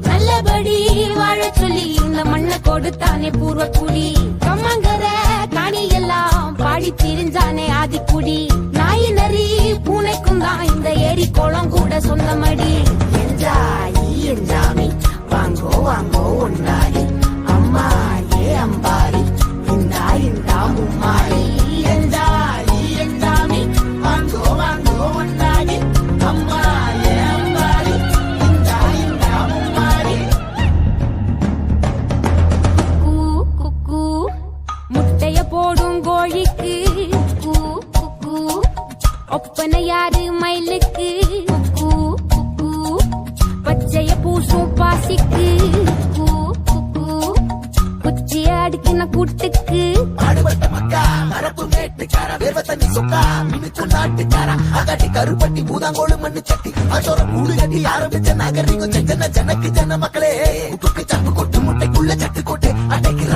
நல்லபடி வாழ சொல்லி இந்த மண்ணை கொடுத்தானே பூர்வ குடி கம்மங்கர காணி எல்லாம் பாடி திரிஞ்சானே ஆதிக்குடி நாய் நரி பூனைக்கும் தான் இந்த ஏரி குளம் கூட சொந்தமடி என்ஜாமி வாங்கோ வாங்கோ ஒன்னாரி அம்மா ஏ அம்பாரி இந்தா இந்தா மும்மாரி என்ஜாமி வாங்கோ வாங்கோ ஒன்னாரி அம்மா ஏ அம்பாரி இந்தா இந்தா மும்மாரி குக்கு முட்டைய போடும் கோழிக்கு குக்கு குக்கு ஒப்பனை யாரு மயிலுக்கு குக்கு குக்கு பச்சைய பூசும் பாசிக்கு குச்சிய அடுக்கின கூட்டுக்கு பாடுபட்ட மக்கா மரப்பு மேட்டுக்கார வேர்வ தண்ணி சொக்கா மினுக்கு நாட்டுக்கார அகட்டி கருப்பட்டி பூதாங்கோடு மண்ணு சட்டி அதோட கூடு கட்டி ஆரம்பிச்ச நகரிக்கும் செஞ்சன ஜனக்கு ஜன மக்களே உப்புக்கு சப்பு கொட்டு முட்டைக்குள்ள சட்டு கொட்டு அடைக்கிற